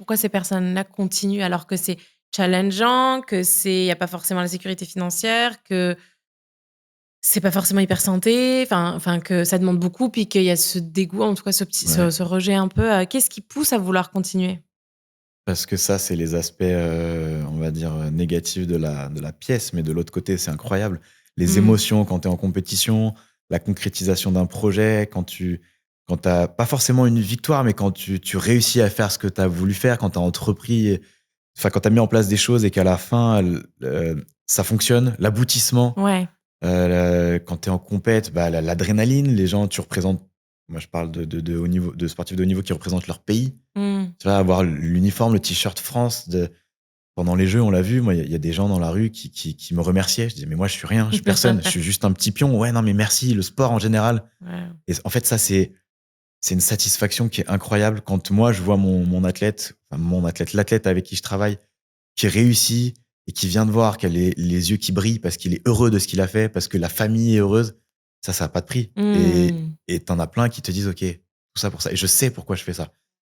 pourquoi ces personnes-là continuent alors que c'est challengeant, que il y a pas forcément la sécurité financière, que c'est pas forcément hyper santé, enfin que ça demande beaucoup, puis qu'il y a ce dégoût, en tout cas Ouais. ce rejet un peu, qu'est-ce qui pousse à vouloir continuer? Parce que ça, c'est les aspects, on va dire, négatifs de la pièce, mais de l'autre côté, c'est incroyable. Les Mmh. émotions quand tu es en compétition, la concrétisation d'un projet, quand tu pas forcément une victoire, mais quand tu réussis à faire ce que tu as voulu faire, quand tu as entrepris, enfin, quand tu as mis en place des choses et qu'à la fin, ça fonctionne, l'aboutissement, Ouais. quand tu es en compète, bah, l'adrénaline, les gens tu représentes moi, je parle de haut niveau de sportifs de haut niveau qui représentent leur pays. Mmh. Tu vas avoir l'uniforme, le t-shirt France pendant les Jeux, on l'a vu, moi, il y a des gens dans la rue qui me remerciaient. Je disais: «Mais moi, je suis rien, je suis personne, je suis juste un petit pion». «Ouais, non, mais merci, le sport en général». Ouais. Et en fait, ça, c'est une satisfaction qui est incroyable quand moi, je vois l'athlète avec qui je travaille, qui réussit et qui vient de voir qu'elle a les yeux qui brillent parce qu'il est heureux de ce qu'il a fait, parce que la famille est heureuse. Ça a pas de prix. Et Mmh. tu en as plein qui te disent: «OK, tout ça pour ça et je sais pourquoi je fais ça».